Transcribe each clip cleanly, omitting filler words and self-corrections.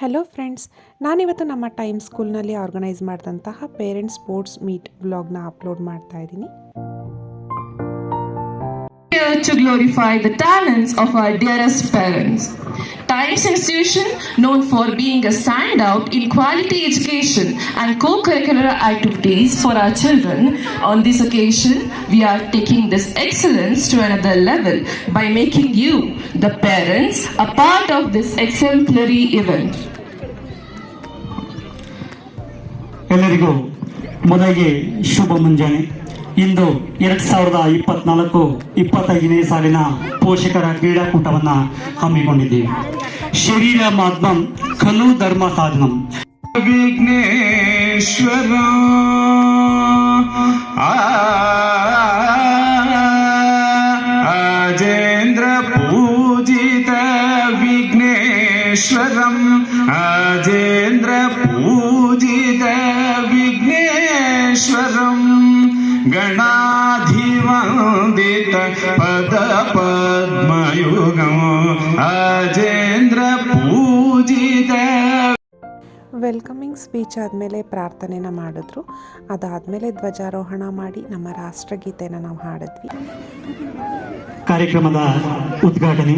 Hello friends, ನಾನಿವತ್ತು ನಮ್ಮ time ಸ್ಕೂಲ್ನಲ್ಲಿ ಆರ್ಗನೈಸ್ ಮಾಡಿದಂತಹ ಪೇರೆಂಟ್ಸ್ ಸ್ಪೋರ್ಟ್ಸ್ ಮೀಟ್ ವ್ಲಾಗ್ನ ಅಪ್ಲೋಡ್ ಮಾಡ್ತಾ ಇದ್ದೀನಿ. Here to glorify the talents of our dearest parents. Times Institution, known for being a standout in quality education and co-curricular activities for our children, on this occasion, we are taking this excellence to another level by making you, the parents, a part of this exemplary event. ಎಲ್ಲರಿಗೂ ಮೊದಲಿಗೆ ಶುಭ ಮುಂಜಾನೆ. ಇಂದು 2024-25ನೇ ಸಾಲಿನ ಪೋಷಕರ ಕ್ರೀಡಾಕೂಟವನ್ನು ಹಮ್ಮಿಕೊಂಡಿದ್ದೇವೆ. ಶರೀರ ಮಾಧ್ವಂ ಖಲು ಧರ್ಮ ಸಾಧನಂ. ವಿಘ್ನೇಶ್ವರ ಅಜೇಂದ್ರ ಪೂಜಿತ ವಿಘ್ನೇಶ್ವರಂ ಅಜೇಂದ್ರ ಪೂಜಿತ ವಿಘ್ನೇಶ್ವರಂ ಗಣಾಧಿವಂದಿತ ಪದ ಪದ್ಮಯುಗಂ ಅಜೇಂದ್ರ ಪೂಜಿತ. ವೆಲ್ಕಮಿಂಗ್ ಸ್ಪೀಚ್ ಆದಮೇಲೆ ಪ್ರಾರ್ಥನೆನ ಮಾಡಿದ್ರು. ಅದಾದಮೇಲೆ ಧ್ವಜಾರೋಹಣ ಮಾಡಿ ನಮ್ಮ ರಾಷ್ಟ್ರಗೀತೆನ ನಾವು ಹಾಡಿದ್ವಿ. ಕಾರ್ಯಕ್ರಮದ ಉದ್ಘಾಟನೆ.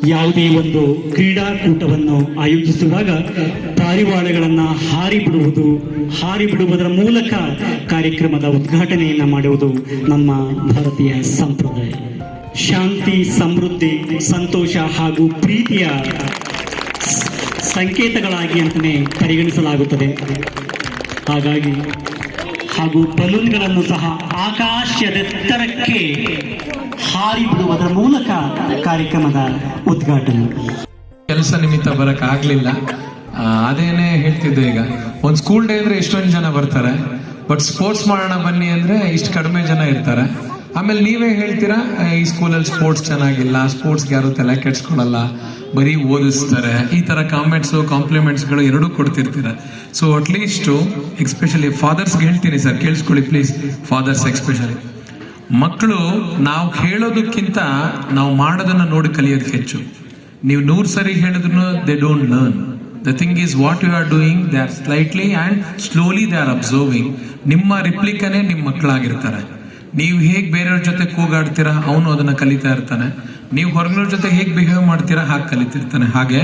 ಯಾವುದೇ ಒಂದು ಕ್ರೀಡಾಕೂಟವನ್ನು ಆಯೋಜಿಸುವಾಗ ಪಾರಿವಾಳಗಳನ್ನು ಹಾರಿ ಬಿಡುವುದರ ಮೂಲಕ ಕಾರ್ಯಕ್ರಮದ ಉದ್ಘಾಟನೆಯನ್ನು ಮಾಡುವುದು ನಮ್ಮ ಭಾರತೀಯ ಸಂಪ್ರದಾಯ. ಶಾಂತಿ, ಸಮೃದ್ಧಿ, ಸಂತೋಷ ಹಾಗೂ ಪ್ರೀತಿಯ ಸಂಕೇತಗಳಾಗಿ ಅಂತಲೇ ಪರಿಗಣಿಸಲಾಗುತ್ತದೆ. ಹಾಗಾಗಿ ಹಾಗೂ ಬಲೂನ್ಗಳನ್ನು ಸಹ ಆಕಾಶದೆತ್ತರಕ್ಕೆ ಹಾರಿ ಬಿಡುವುದರ ಮೂಲಕ ಕಾರ್ಯಕ್ರಮದ ಉದ್ಘಾಟನೆ. ಕೆಲಸ ನಿಮಿತ್ತ ಬರಕ್ ಆಗ್ಲಿಲ್ಲ, ಅದೇನೆ ಹೇಳ್ತಿದ್ದೆ. ಈಗ ಒಂದು ಸ್ಕೂಲ್ ಡೇ ಅಂದ್ರೆ ಎಷ್ಟೊಂದು ಜನ ಬರ್ತಾರೆ, ಬಟ್ ಸ್ಪೋರ್ಟ್ಸ್ ಮಾಡೋಣ ಬನ್ನಿ ಅಂದ್ರೆ ಇಷ್ಟು ಕಡಿಮೆ ಜನ ಇರ್ತಾರೆ. ಆಮೇಲೆ ನೀವೇ ಹೇಳ್ತೀರಾ ಈ ಸ್ಕೂಲಲ್ಲಿ ಸ್ಪೋರ್ಟ್ಸ್ ಚೆನ್ನಾಗಿಲ್ಲ, ಸ್ಪೋರ್ಟ್ಸ್ಗೆ ಯಾರು ತಲೆ ಕೆಡ್ಸ್ಕೊಳ್ಳಲ್ಲ, ಬರೀ ಓದಿಸ್ತಾರೆ, ಈ ತರ ಕಾಂಪ್ಲಿಮೆಂಟ್ಸ್ಗಳು ಎರಡೂ ಕೊಡ್ತಿರ್ತೀರ. ಸೊ ಅಟ್ಲೀಸ್ಟ್ ಎಸ್ಪೆಷಲಿ ಫಾದರ್ಸ್ಗೆ ಹೇಳ್ತೀನಿ ಸರ್, ಕೇಳಿಸ್ಕೊಳ್ಳಿ ಪ್ಲೀಸ್, ಫಾದರ್ಸ್ ಎಸ್ಪೆಷಲಿ. ಮಕ್ಕಳು ನಾವು ಹೇಳೋದಕ್ಕಿಂತ ನಾವು ಮಾಡೋದನ್ನ ನೋಡಿ ಕಲಿಯೋದು ಹೆಚ್ಚು. ನೀವು 100 ಸರಿ ಹೇಳಿದ್ರು they don't learn. The thing is what you are doing, they are slightly and slowly they are observing. ನಿಮ್ಮ ರಿಪ್ಲಿಕನೇ ನಿಮ್ಮ ಮಕ್ಕಳಾಗಿರ್ತಾರೆ. ನೀವು ಹೇಗೆ ಬೇರೆಯವ್ರ ಜೊತೆ ಕೂಗಾಡ್ತೀರಾ ಅವನು ಅದನ್ನ ಕಲಿತಾ ಇರ್ತಾನೆ. ನೀವು ಹೊರಗಿನವ್ರ ಜೊತೆ ಹೇಗೆ ಬಿಹೇವ್ ಮಾಡ್ತೀರಾ ಹಾಗೆ ಕಲಿತಿರ್ತಾನೆ. ಹಾಗೆ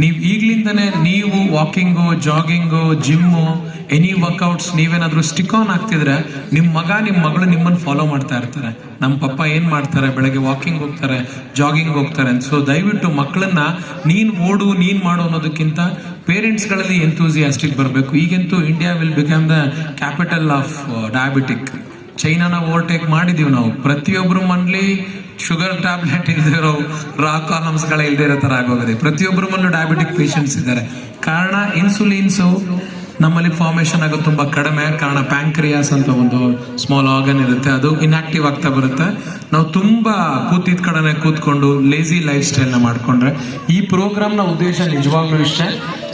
ನೀವು ಈಗ್ಲಿಂದನೇ ನೀವು walking, jogging, gym, any workouts ನೀವೇನಾದ್ರೂ ಸ್ಟಿಕ್ ಆನ್ ಆಗ್ತಿದ್ರೆ ನಿಮ್ಮ ಮಗ ನಿಮ್ಮ ಮಗಳು ನಿಮ್ಮನ್ನು ಫಾಲೋ ಮಾಡ್ತಾ ಇರ್ತಾರೆ. ನಮ್ಮ ಪಪ್ಪ ಏನ್ ಮಾಡ್ತಾರೆ, ಬೆಳಗ್ಗೆ ವಾಕಿಂಗ್ ಹೋಗ್ತಾರೆ, ಜಾಗಿಂಗ್ ಹೋಗ್ತಾರೆ ಅಂತ. ಸೊ ದಯವಿಟ್ಟು ಮಕ್ಕಳನ್ನ ನೀನ್ ಓಡು, ನೀನ್ ಮಾಡು ಅನ್ನೋದಕ್ಕಿಂತ ಪೇರೆಂಟ್ಸ್ಗಳಲ್ಲಿ ಎಂಥೂಸಿಯಾಸ್ಟಿಕ್ ಬರಬೇಕು. ಈಗಂತೂ India will become the capital of diabetic. ಚೈನಾನ ಓವರ್ಟೇಕ್ ಮಾಡಿದೀವಿ ನಾವು. ಪ್ರತಿಯೊಬ್ಬರು ಮನೇಲಿ ಶುಗರ್ ಟ್ಯಾಬ್ಲೆಟ್ ಇಲ್ದಿರೋ, ರಾ ಕಾಲಮ್ಸ್ಗಳ ಇಲ್ದಿರೋ ತರ ಆಗೋಗಿದೆ. ಪ್ರತಿಯೊಬ್ಬರು ಮನೇಲೂ ಡಯಾಬಿಟಿಕ್ ಪೇಷಂಟ್ಸ್ ಇದ್ದಾರೆ. ಕಾರಣ ಇನ್ಸುಲಿನ್ಸು ನಮ್ಮಲ್ಲಿ ಫಾರ್ಮೇಶನ್ ಆಗೋದು ತುಂಬಾ ಕಡಿಮೆ. ಕಾರಣ ಪ್ಯಾಂಕ್ರಿಯಾಸ್ ಅಂತ ಒಂದು ಸ್ಮಾಲ್ ಆರ್ಗನ್ ಇರುತ್ತೆ, ಅದು ಇನ್ಆಕ್ಟಿವ್ ಆಗ್ತಾ ಬರುತ್ತೆ. ನಾವು ತುಂಬಾ ಕೂತಿದ್ ಕಡೆನೆ ಕೂತ್ಕೊಂಡು ಲೇಜಿ ಲೈಫ್ ಸ್ಟೈಲ್ನ ಮಾಡ್ಕೊಂಡ್ರೆ. ಈ ಪ್ರೋಗ್ರಾಮ್ನ ಉದ್ದೇಶ ನಿಜವಾಗ್ಲೂ ಇಷ್ಟೇ.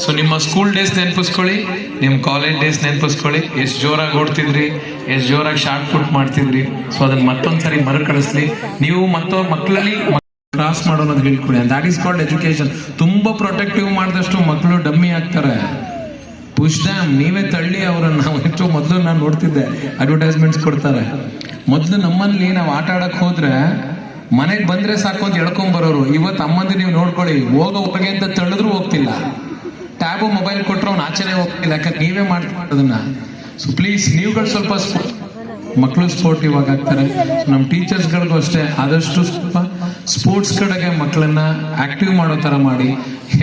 ಸೊ ನಿಮ್ಮ ಸ್ಕೂಲ್ ಡೇಸ್ ನೆನಪಿಸ್ಕೊಳ್ಳಿ, ನಿಮ್ಮ ಕಾಲೇಜ್ ಡೇಸ್ ನೆನಪಿಸ್ಕೊಳ್ಳಿ. ಎಷ್ಟು ಜೋರಾಗಿ ಓಡ್ತಿದ್ರಿ, ಎಷ್ಟು ಜೋರಾಗಿ ಶಾರ್ಟ್ ಪುಟ್ ಮಾಡ್ತಿದ್ರಿ. ಸೊ ಅದನ್ನ ಮತ್ತೊಂದ್ಸರಿ ಮರುಕಳಿಸ್ಲಿ. ನೀವು ಮಕ್ಕಳಲ್ಲಿ ಕ್ರಾಸ್ ಮಾಡೋದು ಹೇಳ್ಕೊಡಿ. That is called education. ತುಂಬಾ ಪ್ರೊಟೆಕ್ಟಿವ್ ಮಾಡಿದಷ್ಟು ಮಕ್ಕಳು ಡಮ್ಮಿ ಆಗ್ತಾರೆ. ಪುಷ್ ಡ್ಯಾಮ್, ನೀವೇ ತಳ್ಳಿ ಅವರನ್ನ. ನಾವು ಹೆಚ್ಚು ಮೊದಲು ನಾನು ನೋಡ್ತಿದ್ದೆ ಅಡ್ವರ್ಟೈಸ್ಮೆಂಟ್ಸ್ ಕೊಡ್ತಾರೆ. ಮೊದಲು ನಮ್ಮಲ್ಲಿ ನಾವು ಆಟ ಆಡಕ್ ಹೋದ್ರೆ ಮನೆಗೆ ಬಂದ್ರೆ ಸಾಕು ಅಂತ ಎಳ್ಕೊಂಡ್ ಬರೋರು. ಇವತ್ತು ಅಮ್ಮಂದಿ ನೀವು ನೋಡ್ಕೊಳ್ಳಿ, ಹೋಗೆ ಅಂತ ತಳ್ಳಿದ್ರು ಹೋಗ್ತಿಲ್ಲ. ಟ್ಯಾಬು ಮೊಬೈಲ್ ಕೊಟ್ರೆ ಅವ್ನು ಆಚೆನೆ ಹೋಗ್ತಿಲ್ಲ, ಯಾಕಂದ್ರೆ ನೀವೇ ಮಾಡ್ತಾರೆ ಅದನ್ನ. ಸೊ ಪ್ಲೀಸ್ ನೀವುಗಳು ಸ್ವಲ್ಪ ಮಕ್ಕಳು ಸ್ಪೋರ್ಟಿವ್ ಆಗ್ತಾರೆ. ನಮ್ಮ ಟೀಚರ್ಸ್ಗಳಿಗೂ ಅಷ್ಟೇ ಆದಷ್ಟು ಸ್ವಲ್ಪ ಸ್ಪೋರ್ಟ್ಸ್ ಕಡೆಗೆ ಮಕ್ಕಳನ್ನ ಆಕ್ಟಿವ್ ಮಾಡೋ ತರ ಮಾಡಿ.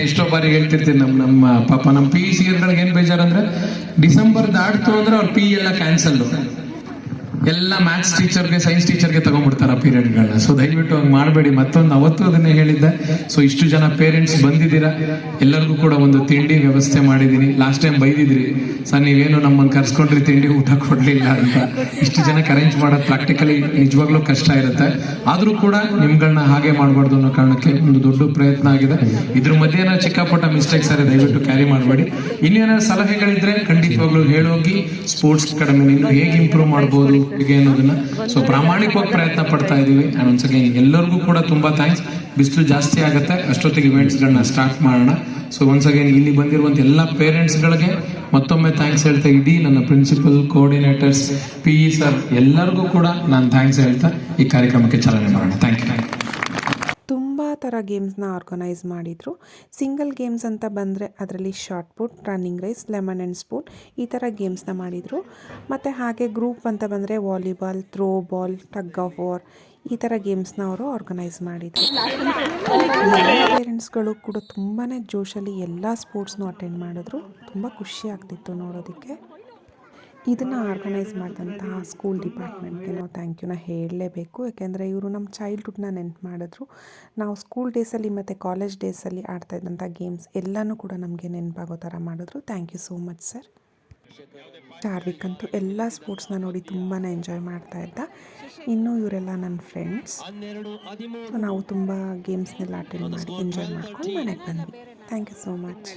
ಎಷ್ಟೋ ಬಾರಿ ಹೇಳ್ತಿರ್ತೀನಿ, ನಮ್ಮ ಪಾಪ ನಮ್ಮ PE ಗಳಿಗೆ ಏನ್ ಬೇಜಾರಂದ್ರೆ ಡಿಸೆಂಬರ್ ದಾಟ್ತು ಅಂದ್ರೆ ಅವ್ರ PE ಎಲ್ಲ ಕ್ಯಾನ್ಸಲ್. ಎಲ್ಲ ಮ್ಯಾಥ್ಸ್ ಟೀಚರ್ಗೆ, ಸೈನ್ಸ್ ಟೀಚರ್ಗೆ ತಗೊಂಡ್ಬಿಡ್ತಾರ ಪೀರಿಯಡ್ಗಳನ್ನ. ಸೊ ದಯವಿಟ್ಟು ಹಂಗೆ ಮಾಡಬೇಡಿ. ಮತ್ತೊಂದು ಅವತ್ತು ಅದನ್ನೇ ಹೇಳಿದ್ದೆ. ಸೊ ಇಷ್ಟು ಜನ ಪೇರೆಂಟ್ಸ್ ಬಂದಿದ್ದೀರಾ, ಎಲ್ಲರಿಗೂ ಕೂಡ ಒಂದು ತಿಂಡಿ ವ್ಯವಸ್ಥೆ ಮಾಡಿದ್ದೀನಿ. ಲಾಸ್ಟ್ ಟೈಮ್ ಬೈದಿದ್ರಿ ಸರ್, ನೀವೇನು ನಮ್ಮನ್ನು ಕರ್ಸ್ಕೊಂಡ್ರಿ, ತಿಂಡಿ ಊಟ ಕೊಡ್ಲಿಲ್ಲ ಅಂತ. ಇಷ್ಟು ಜನಕ್ಕೆ ಅರೇಂಜ್ ಮಾಡೋದು ಪ್ರಾಕ್ಟಿಕಲಿ ನಿಜವಾಗ್ಲೂ ಕಷ್ಟ ಇರುತ್ತೆ. ಆದ್ರೂ ಕೂಡ ನಿಮ್ಗಳನ್ನ ಹಾಗೆ ಮಾಡಬಾರ್ದು ಅನ್ನೋ ಕಾರಣಕ್ಕೆ ಒಂದು ದೊಡ್ಡ ಪ್ರಯತ್ನ ಆಗಿದೆ. ಇದ್ರ ಮಧ್ಯೆ ಚಿಕ್ಕ ಪುಟ್ಟ ಮಿಸ್ಟೇಕ್ಸ್ ಅರೆ ದಯವಿಟ್ಟು ಕ್ಯಾರಿ ಮಾಡಬೇಡಿ. ಇನ್ನೇನಾದ್ರು ಸಲಹೆಗಳಿದ್ರೆ ಖಂಡಿತವಾಗ್ಲೂ ಹೇಳೋಗಿ ಸ್ಪೋರ್ಟ್ಸ್ ಅಕಾಡೆಮಿ ಹೇಗೆ ಇಂಪ್ರೂವ್ ಮಾಡ್ಬೋದು, ಹೇಗೆ ಅನ್ನೋದನ್ನ ಸೊ ಪ್ರಾಮಾಣಿಕವಾಗಿ ಪ್ರಯತ್ನ ಪಡ್ತಾ ಇದೀವಿ. ಅಂಡ್ ಒನ್ಸ್ ಅಗೇನ್ ಎಲ್ಲರಿಗೂ ಕೂಡ ತುಂಬಾ ಥ್ಯಾಂಕ್ಸ್. ಬಿಸಿಲು ಜಾಸ್ತಿ ಆಗುತ್ತೆ, ಅಷ್ಟೊತ್ತಿಗೆ ಇವೆಂಟ್ಸ್ಗಳನ್ನ ಸ್ಟಾರ್ಟ್ ಮಾಡೋಣ. ಸೊ ಒನ್ಸ್ ಅಗೇನ್ ಇಲ್ಲಿ ಬಂದಿರುವಂತ ಎಲ್ಲ ಪೇರೆಂಟ್ಸ್ಗಳಿಗೆ ಮತ್ತೊಮ್ಮೆ ಥ್ಯಾಂಕ್ಸ್ ಹೇಳ್ತಾ, ಇಡೀ ನನ್ನ ಪ್ರಿನ್ಸಿಪಲ್, ಕೋಆರ್ಡಿನೇಟರ್ಸ್, PE ಸರ್ ಎಲ್ಲರಿಗೂ ಕೂಡ ನಾನು ಥ್ಯಾಂಕ್ಸ್ ಹೇಳ್ತಾ ಈ ಕಾರ್ಯಕ್ರಮಕ್ಕೆ ಚಾಲನೆ ಮಾಡೋಣ. Thank you. ತುಂಬ ಥರ ಗೇಮ್ಸ್ನ ಆರ್ಗನೈಸ್ ಮಾಡಿದರು. ಸಿಂಗಲ್ ಗೇಮ್ಸ್ ಅಂತ ಬಂದರೆ ಅದರಲ್ಲಿ shot put, running race, lemon and spoon ಈ ಥರ ಗೇಮ್ಸ್ನ ಮಾಡಿದರು. ಮತ್ತು ಹಾಗೆ ಗ್ರೂಪ್ ಅಂತ ಬಂದರೆ volleyball, throw ball, tug of war ಈ ಥರ ಗೇಮ್ಸ್ನ ಅವರು ಆರ್ಗನೈಸ್ ಮಾಡಿದರು. ಪೇರೆಂಟ್ಸ್ಗಳು ಕೂಡ ತುಂಬಾ ಜೋಶಲ್ಲಿ ಎಲ್ಲ ಸ್ಪೋರ್ಟ್ಸ್ನೂ ಅಟೆಂಡ್ ಮಾಡಿದ್ರು. ತುಂಬ ಖುಷಿ ಆಗ್ತಿತ್ತು ನೋಡೋದಕ್ಕೆ. ಇದನ್ನು ಆರ್ಗನೈಸ್ ಮಾಡಿದಂತಹ ಸ್ಕೂಲ್ ಡಿಪಾರ್ಟ್ಮೆಂಟ್ಗೆ ನಾವು ಥ್ಯಾಂಕ್ ಯುನ ಹೇಳಲೇಬೇಕು. ಯಾಕೆಂದರೆ ಇವರು ನಮ್ಮ ಚೈಲ್ಡ್ಹುಡ್ನ ನೆನ್ಪು ಮಾಡಿದ್ರು. ನಾವು ಸ್ಕೂಲ್ ಡೇಸಲ್ಲಿ ಮತ್ತು ಕಾಲೇಜ್ ಡೇಸಲ್ಲಿ ಆಡ್ತಾ ಇದ್ದಂಥ ಗೇಮ್ಸ್ ಎಲ್ಲನೂ ಕೂಡ ನಮಗೆ ನೆನಪಾಗೋ ಥರ ಮಾಡಿದ್ರು. Thank you so much sir. Charvik ಅಂತೂ ಎಲ್ಲ ಸ್ಪೋರ್ಟ್ಸ್ನ ನೋಡಿ ತುಂಬಾ ಎಂಜಾಯ್ ಮಾಡ್ತಾ ಇದ್ದ. ಇನ್ನೂ ಇವರೆಲ್ಲ ನನ್ನ ಫ್ರೆಂಡ್ಸ್. ನಾವು ತುಂಬ ಗೇಮ್ಸ್ನೆಲ್ಲ ಅಟೆಂಡ್ ಮಾಡಿ ಎಂಜಾಯ್ ಮಾಡ್ಕೊಂಡು ಮನೆಗೆ ಬಂದ್ವಿ. Thank you so much.